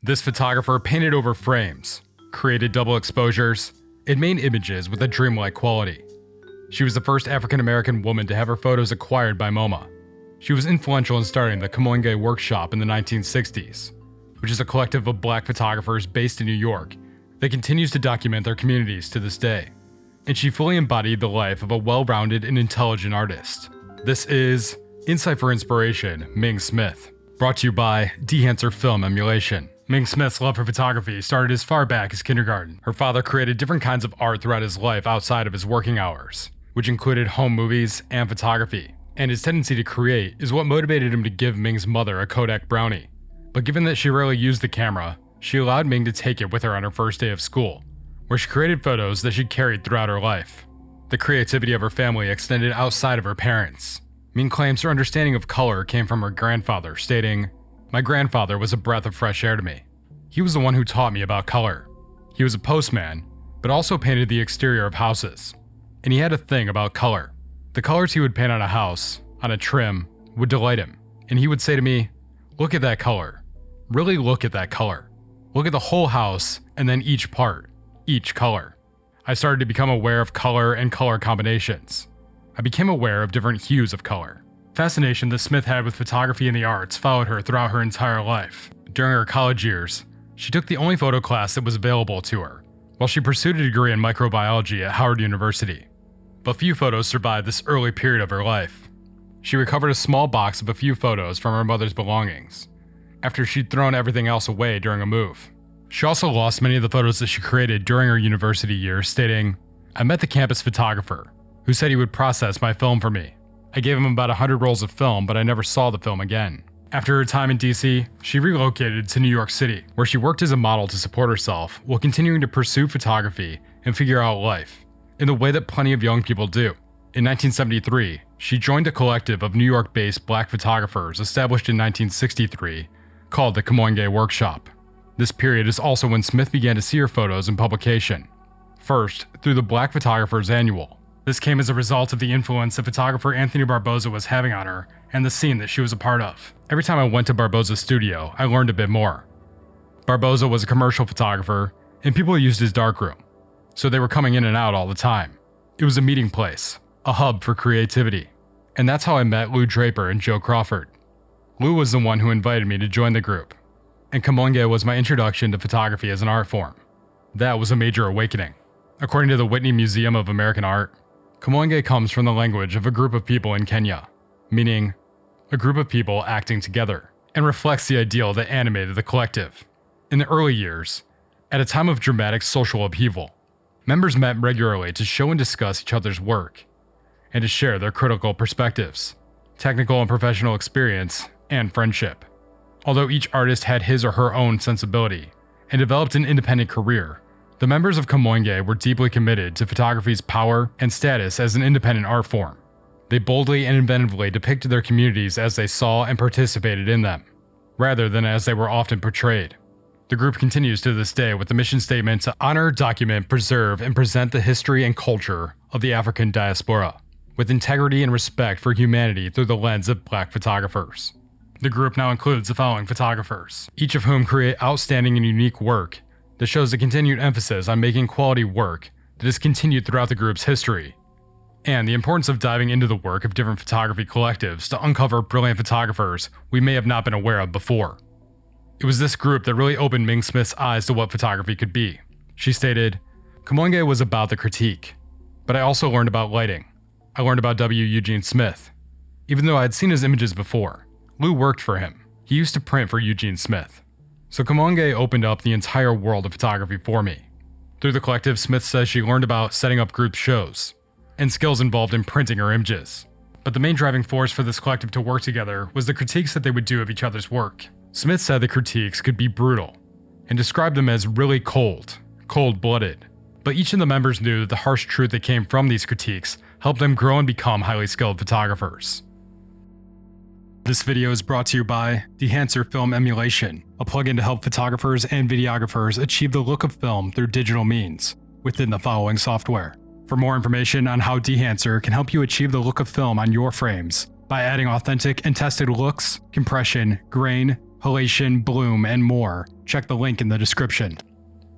This photographer painted over frames, created double exposures, and made images with a dreamlike quality. She was the first African-American woman to have her photos acquired by MoMA. She was influential in starting the Kamoinge Workshop in the 1960s, which is a collective of black photographers based in New York that continues to document their communities to this day. And she fully embodied the life of a well-rounded and intelligent artist. This is Insight for Inspiration, Ming Smith, brought to you by Dehancer Film Emulation. Ming Smith's love for photography started as far back as kindergarten. Her father created different kinds of art throughout his life outside of his working hours, which included home movies and photography. And his tendency to create is what motivated him to give Ming's mother a Kodak Brownie. But given that she rarely used the camera, she allowed Ming to take it with her on her first day of school, where she created photos that she carried throughout her life. The creativity of her family extended outside of her parents. Ming claims her understanding of color came from her grandfather, stating, "My grandfather was a breath of fresh air to me. He was the one who taught me about color. He was a postman, but also painted the exterior of houses. And he had a thing about color. The colors he would paint on a house, on a trim, would delight him. And he would say to me, 'Look at that color. Really look at that color. Look at the whole house and then each part, each color.' I started to become aware of color and color combinations. I became aware of different hues of color. Fascination that Smith had with photography and the arts followed her throughout her entire life. During her college years, she took the only photo class that was available to her, while she pursued a degree in microbiology at Howard University. But few photos survived this early period of her life. She recovered a small box of a few photos from her mother's belongings, after she'd thrown everything else away during a move. She also lost many of the photos that she created during her university years, stating, "I met the campus photographer, who said he would process my film for me. I gave him about 100 rolls of film, but I never saw the film again." After her time in DC, she relocated to New York City, where she worked as a model to support herself while continuing to pursue photography and figure out life, in the way that plenty of young people do. In 1973, she joined a collective of New York-based black photographers established in 1963 called the Kamoinge Workshop. This period is also when Smith began to see her photos in publication, first through the Black Photographers Annual. This came as a result of the influence that photographer Anthony Barboza was having on her and the scene that she was a part of. Every time I went to Barboza's studio, I learned a bit more. Barboza was a commercial photographer, and people used his darkroom, so they were coming in and out all the time. It was a meeting place, a hub for creativity. And that's how I met Lou Draper and Joe Crawford. Lou was the one who invited me to join the group, and Kamoinge was my introduction to photography as an art form. That was a major awakening. According to the Whitney Museum of American Art, Kamoinge comes from the language of a group of people in Kenya, meaning a group of people acting together, and reflects the ideal that animated the collective. In the early years, at a time of dramatic social upheaval, members met regularly to show and discuss each other's work, and to share their critical perspectives, technical and professional experience, and friendship. Although each artist had his or her own sensibility and developed an independent career, the members of Kamoinge were deeply committed to photography's power and status as an independent art form. They boldly and inventively depicted their communities as they saw and participated in them, rather than as they were often portrayed. The group continues to this day with the mission statement to honor, document, preserve, and present the history and culture of the African diaspora, with integrity and respect for humanity through the lens of black photographers. The group now includes the following photographers, each of whom create outstanding and unique work that shows a continued emphasis on making quality work that has continued throughout the group's history, and the importance of diving into the work of different photography collectives to uncover brilliant photographers we may have not been aware of before. It was this group that really opened Ming Smith's eyes to what photography could be. She stated, "Kamoinge was about the critique, but I also learned about lighting. I learned about W. Eugene Smith. Even though I had seen his images before, Lou worked for him. He used to print for Eugene Smith. So Kamoinge opened up the entire world of photography for me. Through the collective, Smith says she learned about setting up group shows and skills involved in printing her images. But the main driving force for this collective to work together was the critiques that they would do of each other's work. Smith said the critiques could be brutal and described them as really cold-blooded. But each of the members knew that the harsh truth that came from these critiques helped them grow and become highly skilled photographers." This video is brought to you by Dehancer Film Emulation, a plugin to help photographers and videographers achieve the look of film through digital means within the following software. For more information on how Dehancer can help you achieve the look of film on your frames by adding authentic and tested looks, compression, grain, halation, bloom, and more, check the link in the description.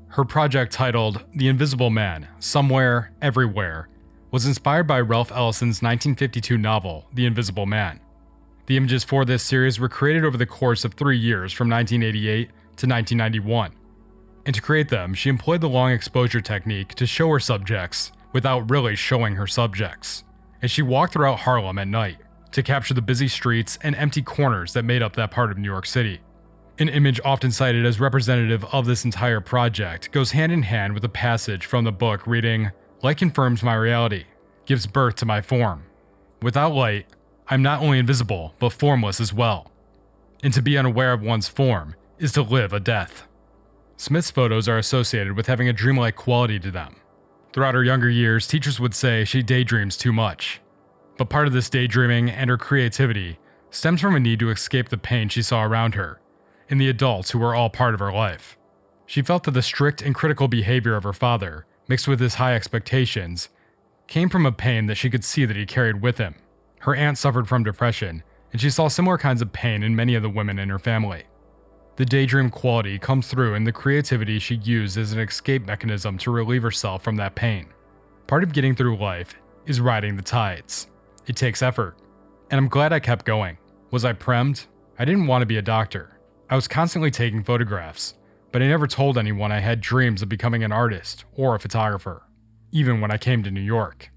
Her project titled The Invisible Man, Somewhere, Everywhere, was inspired by Ralph Ellison's 1952 novel, The Invisible Man. The images for this series were created over the course of 3 years from 1988 to 1991. And to create them, she employed the long exposure technique to show her subjects without really showing her subjects, as she walked throughout Harlem at night to capture the busy streets and empty corners that made up that part of New York City. An image often cited as representative of this entire project goes hand in hand with a passage from the book reading, "Light confirms my reality, gives birth to my form. Without light, I'm not only invisible, but formless as well. And to be unaware of one's form is to live a death." Smith's photos are associated with having a dreamlike quality to them. Throughout her younger years, teachers would say she daydreams too much. But part of this daydreaming and her creativity stems from a need to escape the pain she saw around her, and the adults who were all part of her life. She felt that the strict and critical behavior of her father, mixed with his high expectations, came from a pain that she could see that he carried with him. Her aunt suffered from depression, and she saw similar kinds of pain in many of the women in her family. The daydream quality comes through in the creativity she used as an escape mechanism to relieve herself from that pain. Part of getting through life is riding the tides. It takes effort, and I'm glad I kept going. Was I premmed? I didn't want to be a doctor. I was constantly taking photographs, but I never told anyone I had dreams of becoming an artist or a photographer, even when I came to New York.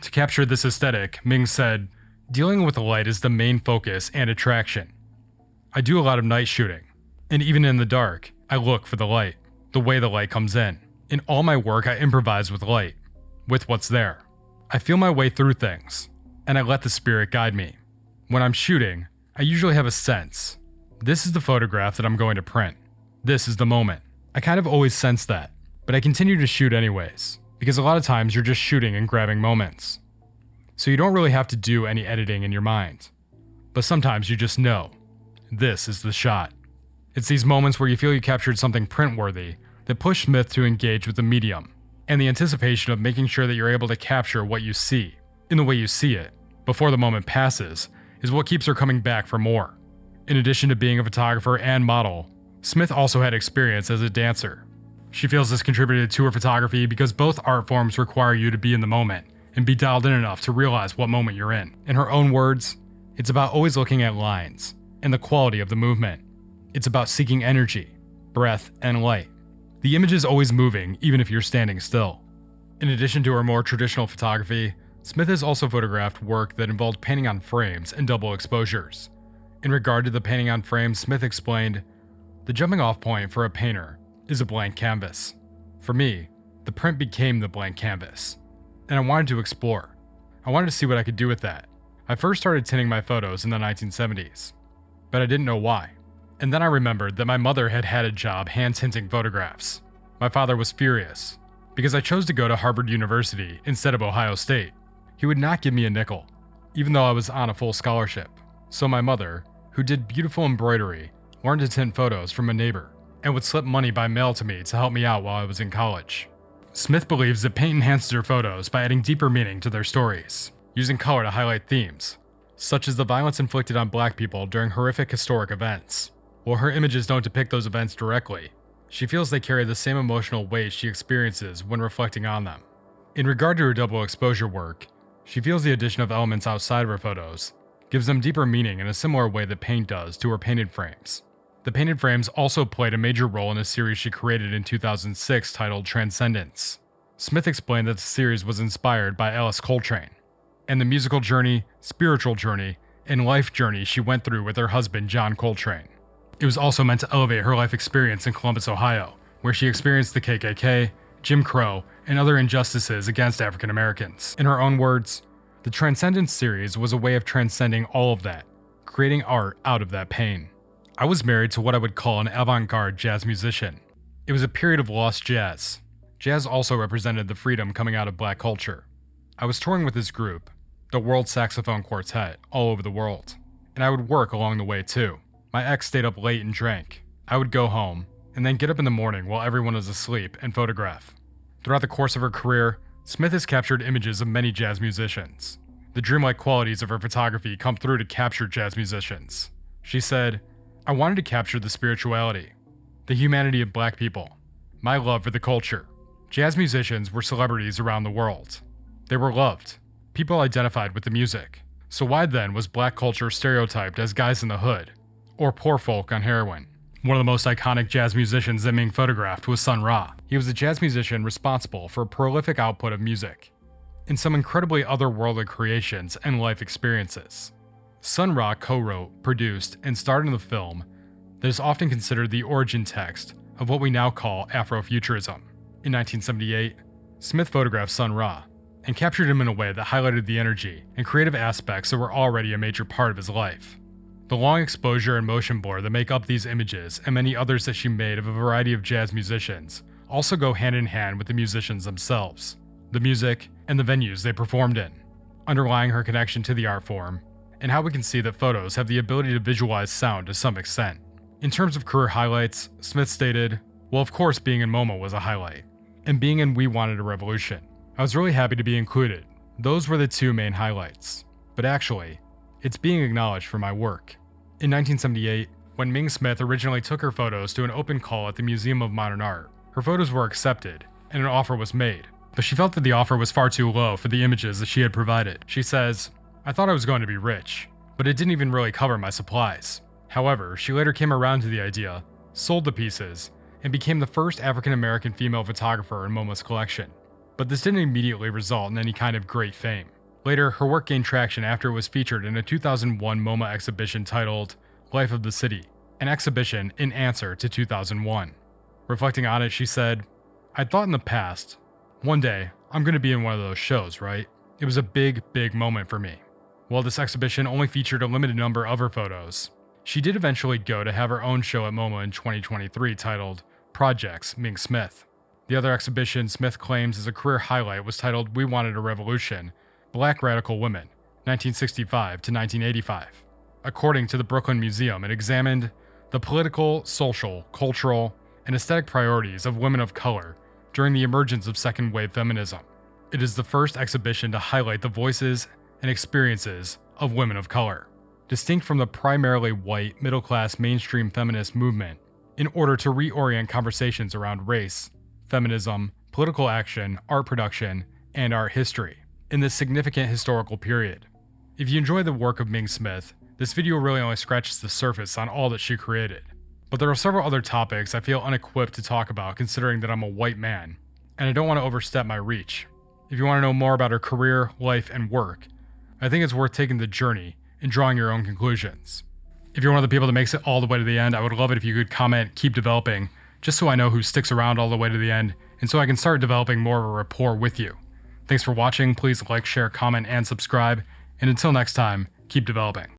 To capture this aesthetic, Ming said, "Dealing with the light is the main focus and attraction. I do a lot of night shooting, and even in the dark, I look for the light, the way the light comes in. In all my work, I improvise with light, with what's there. I feel my way through things, and I let the spirit guide me. When I'm shooting, I usually have a sense. This is the photograph that I'm going to print. This is the moment. I kind of always sense that, but I continue to shoot anyways, because a lot of times you're just shooting and grabbing moments. So you don't really have to do any editing in your mind. But sometimes you just know, this is the shot." It's these moments where you feel you captured something print-worthy that push Smith to engage with the medium, and the anticipation of making sure that you're able to capture what you see, in the way you see it, before the moment passes, is what keeps her coming back for more. In addition to being a photographer and model, Smith also had experience as a dancer. She feels this contributed to her photography because both art forms require you to be in the moment and be dialed in enough to realize what moment you're in. In her own words, it's about always looking at lines and the quality of the movement. It's about seeking energy, breath, and light. The image is always moving, even if you're standing still. In addition to her more traditional photography, Smith has also photographed work that involved painting on frames and double exposures. In regard to the painting on frames, Smith explained, "The jumping off point for a painter is a blank canvas. For me, the print became the blank canvas, and I wanted to explore. I wanted to see what I could do with that. I first started tinting my photos in the 1970s, but I didn't know why. And then I remembered that my mother had had a job hand-tinting photographs. My father was furious, because I chose to go to Harvard University instead of Ohio State. He would not give me a nickel, even though I was on a full scholarship. So my mother, who did beautiful embroidery, learned to tint photos from a neighbor, and would slip money by mail to me to help me out while I was in college." Smith believes that paint enhances her photos by adding deeper meaning to their stories, using color to highlight themes, such as the violence inflicted on Black people during horrific historic events. While her images don't depict those events directly, she feels they carry the same emotional weight she experiences when reflecting on them. In regard to her double exposure work, she feels the addition of elements outside of her photos gives them deeper meaning in a similar way that paint does to her painted frames. The painted frames also played a major role in a series she created in 2006 titled Transcendence. Smith explained that the series was inspired by Alice Coltrane, and the musical journey, spiritual journey, and life journey she went through with her husband John Coltrane. It was also meant to elevate her life experience in Columbus, Ohio, where she experienced the KKK, Jim Crow, and other injustices against African Americans. In her own words, the Transcendence series was a way of transcending all of that, creating art out of that pain. "I was married to what I would call an avant-garde jazz musician. It was a period of lost jazz. Jazz also represented the freedom coming out of Black culture. I was touring with this group, the World Saxophone Quartet, all over the world, and I would work along the way too. My ex stayed up late and drank. I would go home, and then get up in the morning while everyone was asleep and photograph." Throughout the course of her career, Smith has captured images of many jazz musicians. The dreamlike qualities of her photography come through to capture jazz musicians. She said, I wanted to capture the spirituality, the humanity of black people, my love for the culture. Jazz musicians were celebrities around the world. They were loved. People identified with the music. So why then was black culture stereotyped as guys in the hood, or poor folk on heroin? One of the most iconic jazz musicians that Ming photographed was Sun Ra. He was a jazz musician responsible for a prolific output of music, and some incredibly otherworldly creations and life experiences. Sun Ra co-wrote, produced, and starred in the film that is often considered the origin text of what we now call Afrofuturism. In 1978, Smith photographed Sun Ra and captured him in a way that highlighted the energy and creative aspects that were already a major part of his life. The long exposure and motion blur that make up these images and many others that she made of a variety of jazz musicians also go hand in hand with the musicians themselves, the music, and the venues they performed in, underlying her connection to the art form, and how we can see that photos have the ability to visualize sound to some extent. In terms of career highlights, Smith stated, "Well, of course being in MoMA was a highlight, and being in We Wanted a Revolution. I was really happy to be included. Those were the two main highlights. But actually, it's being acknowledged for my work." In 1978, when Ming Smith originally took her photos to an open call at the Museum of Modern Art, her photos were accepted and an offer was made, but she felt that the offer was far too low for the images that she had provided. She says, "I thought I was going to be rich, but it didn't even really cover my supplies." However, she later came around to the idea, sold the pieces, and became the first African-American female photographer in MoMA's collection. But this didn't immediately result in any kind of great fame. Later, her work gained traction after it was featured in a 2001 MoMA exhibition titled Life of the City, an exhibition in answer to 2001. Reflecting on it, she said, "I thought in the past, one day, I'm going to be in one of those shows, right? It was a big, big moment for me." While this exhibition only featured a limited number of her photos, she did eventually go to have her own show at MoMA in 2023 titled Projects Ming Smith. The other exhibition Smith claims is a career highlight was titled We Wanted a Revolution, Black Radical Women, 1965 to 1985. According to the Brooklyn Museum, it examined the political, social, cultural, and aesthetic priorities of women of color during the emergence of second-wave feminism. It is the first exhibition to highlight the voices and experiences of women of color, distinct from the primarily white, middle-class mainstream feminist movement, in order to reorient conversations around race, feminism, political action, art production, and art history in this significant historical period. If you enjoy the work of Ming Smith, this video really only scratches the surface on all that she created. But there are several other topics I feel unequipped to talk about considering that I'm a white man, and I don't want to overstep my reach. If you want to know more about her career, life, and work, I think it's worth taking the journey and drawing your own conclusions. If you're one of the people that makes it all the way to the end, I would love it if you could comment, "Keep developing," just so I know who sticks around all the way to the end, and so I can start developing more of a rapport with you. Thanks for watching. Please like, share, comment, and subscribe. And until next time, keep developing.